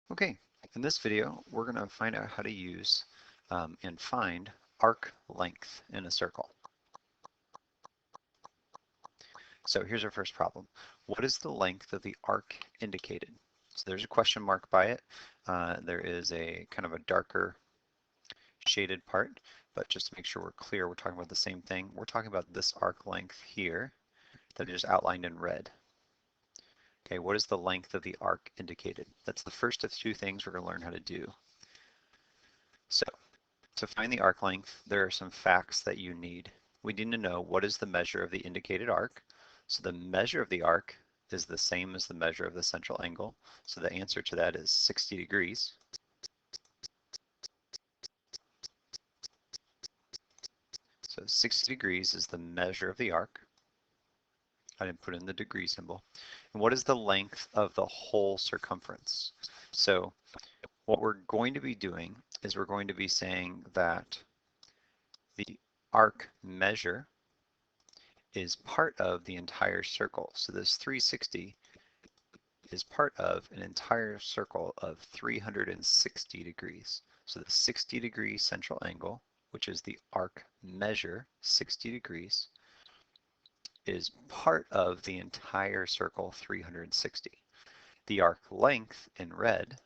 Okay, in this video, we're going to find out how to use and find arc length in a circle. So here's our first problem. What is the length of the arc indicated? So there's a question mark by it. There is a kind of a darker shaded part, but just to make sure we're clear, we're talking about the same thing. We're talking about this arc length here that is outlined in red. Okay, what is the length of the arc indicated? That's the first of two things we're going to learn how to do. So to find the arc length, there are some facts that you need. We need to know what is the measure of the indicated arc. So the measure of the arc is the same as the measure of the central angle. So the answer to that is 60 degrees. So 60 degrees is the measure of the arc. I didn't put in the degree symbol. And what is the length of the whole circumference? So what we're going to be doing is we're going to be saying that the arc measure is part of the entire circle. So this 360 is part of an entire circle of 360 degrees. So the 60 degree central angle, which is the arc measure, 60 degrees, is part of the entire circle 360. The arc length in red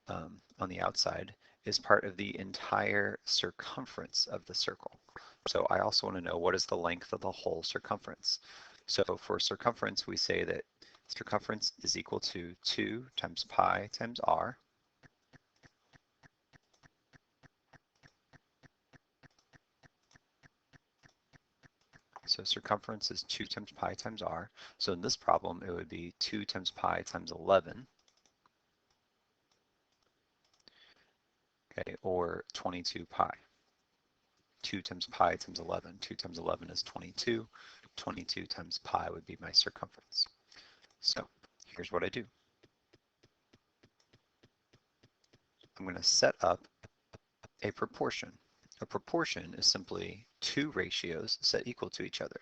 on the outside is part of the entire circumference of the circle. So I also want to know what is the length of the whole circumference. So for circumference, we say that circumference is equal to 2 times pi times r. So circumference is 2 times pi times r. So in this problem, it would be 2 times pi times 11. Okay, or 22 pi. 2 times pi times 11. 2 times 11 is 22. 22 times pi would be my circumference. So here's what I do. I'm going to set up a proportion. A proportion is simply two ratios set equal to each other.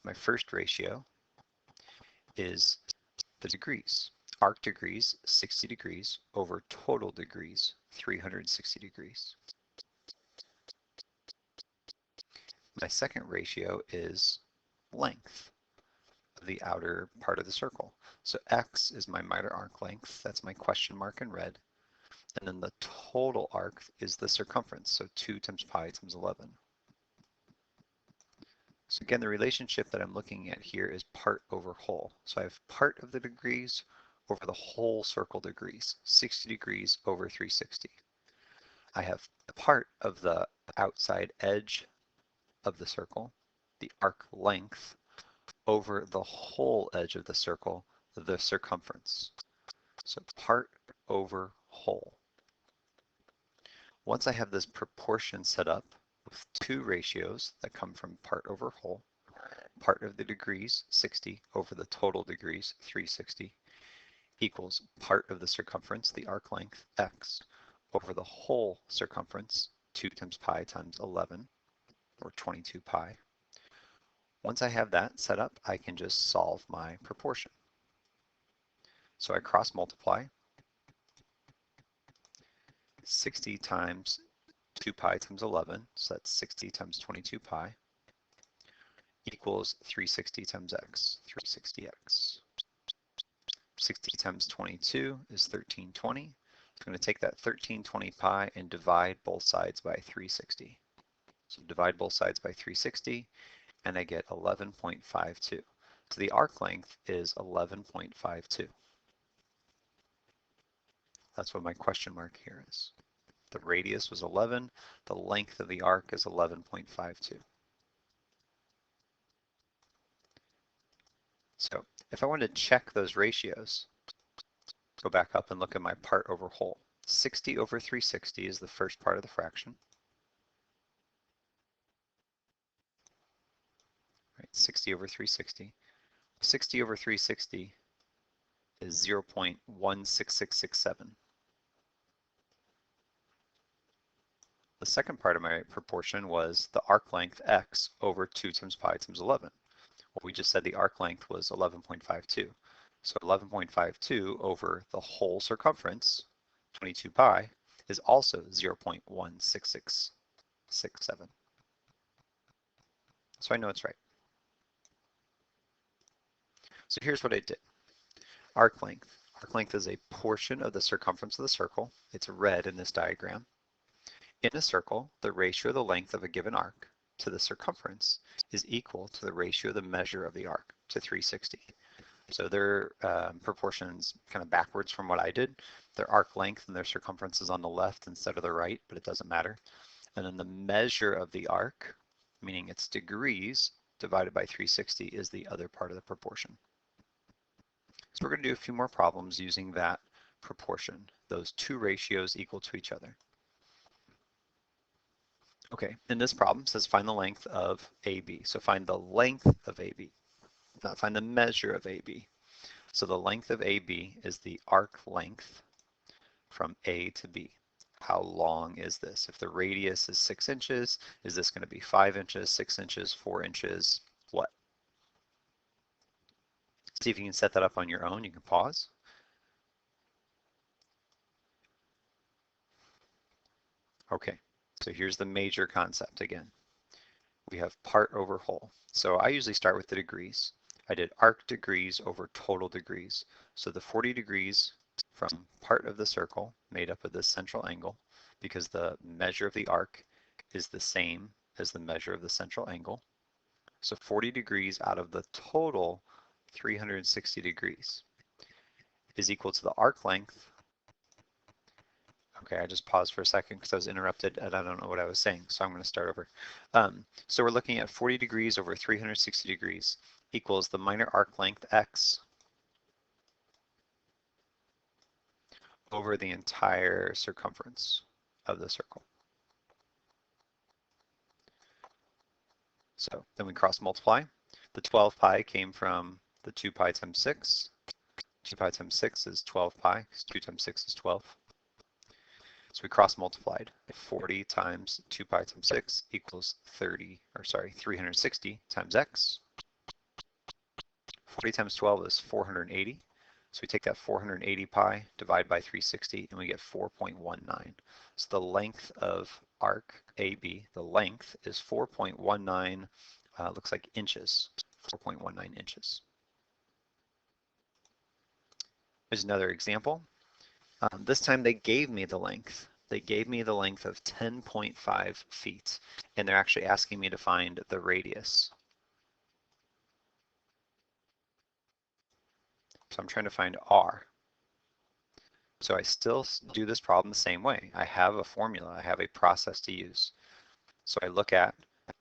My first ratio is the degrees. Arc degrees, 60 degrees, over total degrees, 360 degrees. My second ratio is length of the outer part of the circle. So x is my minor arc length, that's my question mark in red. And then the total arc is the circumference, so 2 times pi times 11. So again, the relationship that I'm looking at here is part over whole. So I have part of the degrees over the whole circle degrees, 60 degrees over 360. I have part of the outside edge of the circle, the arc length, over the whole edge of the circle, the circumference. So part over whole. Once I have this proportion set up with two ratios that come from part over whole, part of the degrees, 60, over the total degrees, 360, equals part of the circumference, the arc length, x, over the whole circumference, 2 times pi times 11, or 22 pi. Once I have that set up, I can just solve my proportion. So I cross multiply. 60 times 2 pi times 11, so that's 60 times 22 pi, equals 360 times x, 360x. 60 times 22 is 1320. So I'm going to take that 1320 pi and divide both sides by 360. So divide both sides by 360, and I get 11.52. So the arc length is 11.52. That's what my question mark here is. The radius was 11. The length of the arc is 11.52. So if I want to check those ratios, go back up and look at my part over whole. 60 over 360 is the first part of the fraction. Right, 60 over 360. 60 over 360 is 0.16667. The second part of my proportion was the arc length x over 2 times pi times 11. Well, we just said the arc length was 11.52. So 11.52 over the whole circumference, 22 pi, is also 0.16667. So I know it's right. So here's what I did. Arc length. Arc length is a portion of the circumference of the circle. It's red in this diagram. In a circle, the ratio of the length of a given arc to the circumference is equal to the ratio of the measure of the arc to 360. So their proportions kind of backwards from what I did. Their arc length and their circumference is on the left instead of the right, but it doesn't matter. And then the measure of the arc, meaning its degrees, divided by 360 is the other part of the proportion. So we're going to do a few more problems using that proportion, those two ratios equal to each other. Okay, in this problem, it says find the length of AB. So find the length of AB, not find the measure of AB. So the length of AB is the arc length from A to B. How long is this? If the radius is 6 inches, is this going to be 5 inches, 6 inches, 4 inches? What? See if you can set that up on your own. You can pause. Okay, so here's the major concept again. We have part over whole. So I usually start with the degrees. I did arc degrees over total degrees. So the 40 degrees from part of the circle made up of this central angle, because the measure of the arc is the same as the measure of the central angle. So 40 degrees out of the total 360 degrees is equal to the arc length. Okay, I just paused for a second because I was interrupted and I don't know what I was saying, so I'm going to start over. So we're looking at 40 degrees over 360 degrees equals the minor arc length x over the entire circumference of the circle. So then we cross multiply. The 12 pi came from the 2 pi times 6. 2 pi times 6 is 12 pi, because 2 times 6 is 12. So we cross multiplied. 40 times 2 pi times 6 equals 360 times x. 40 times 12 is 480. So we take that 480 pi, divide by 360, and we get 4.19. So the length of arc AB, the length is 4.19, looks like inches, 4.19 inches. Here's another example. This time they gave me the length. They gave me the length of 10.5 feet, and they're actually asking me to find the radius. So I'm trying to find R. So I still do this problem the same way. I have a formula, I have a process to use. So I look at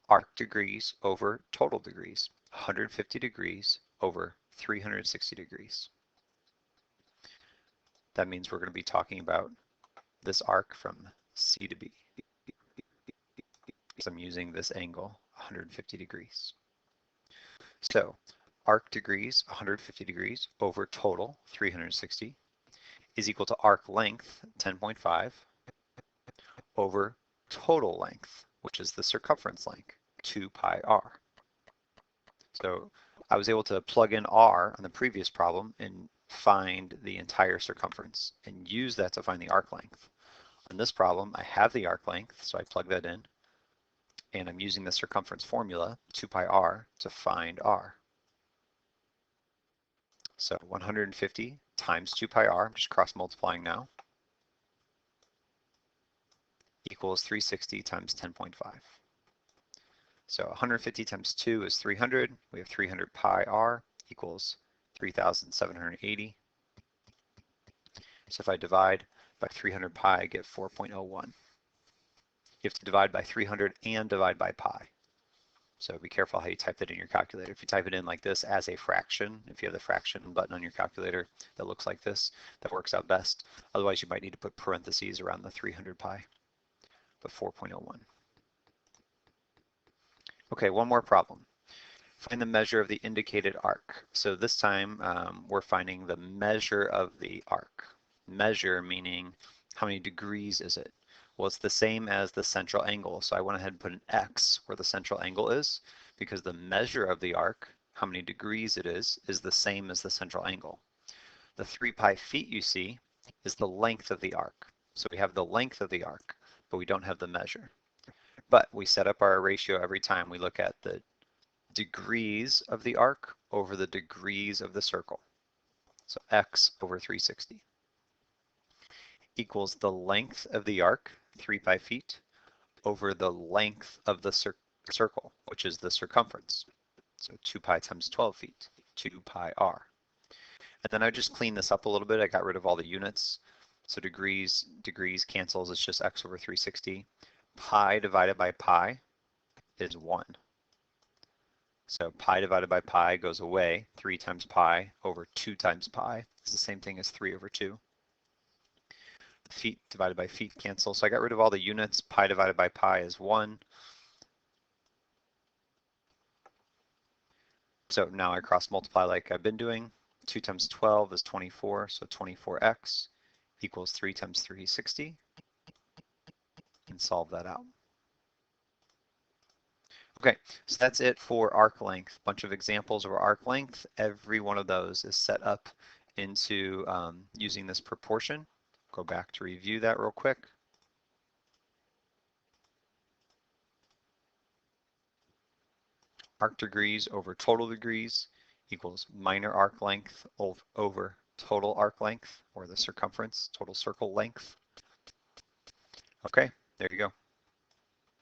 arc degrees over total degrees, 150 degrees over 360 degrees. That means we're going to be talking about this arc from C to B. So I'm using this angle, 150 degrees. So arc degrees, 150 degrees over total, 360, is equal to arc length, 10.5, over total length, which is the circumference length, 2 pi r. So I was able to plug in r on the previous problem and find the entire circumference and use that to find the arc length. On this problem, I have the arc length, so I plug that in, and I'm using the circumference formula, 2 pi r, to find r. So 150 times 2 pi r, I'm just cross multiplying now, equals 360 times 10.5. So 150 times 2 is 300. We have 300 pi r equals 3,780. So if I divide by 300 pi, I get 4.01. You have to divide by 300 and divide by pi. So be careful how you type that in your calculator. If you type it in like this as a fraction, if you have the fraction button on your calculator that looks like this, that works out best. Otherwise, you might need to put parentheses around the 300 pi, but 4.01. Okay, one more problem. Find the measure of the indicated arc. So this time we're finding the measure of the arc. Measure meaning how many degrees is it? Well, it's the same as the central angle. So I went ahead and put an X where the central angle is, because the measure of the arc, how many degrees it is the same as the central angle. The 3 pi feet you see is the length of the arc. So we have the length of the arc, but we don't have the measure. But we set up our ratio every time we look at the degrees of the arc over the degrees of the circle. So x over 360 equals the length of the arc, 3 pi feet, over the length of the circle, which is the circumference. So 2 pi times 12 feet, 2 pi r. And then I just cleaned this up a little bit. I got rid of all the units. So degrees cancels. It's just x over 360. Pi divided by pi is 1. So pi divided by pi goes away. 3 times pi over 2 times pi is the same thing as 3 over 2. Feet divided by feet cancel. So I got rid of all the units. Pi divided by pi is 1. So now I cross multiply like I've been doing. 2 times 12 is 24, so 24x equals 3 times 360, and solve that out. Okay, so that's it for arc length. Bunch of examples of arc length. Every one of those is set up into using this proportion. Go back to review that real quick. Arc degrees over total degrees equals minor arc length over total arc length, or the circumference, total circle length. Okay, there you go.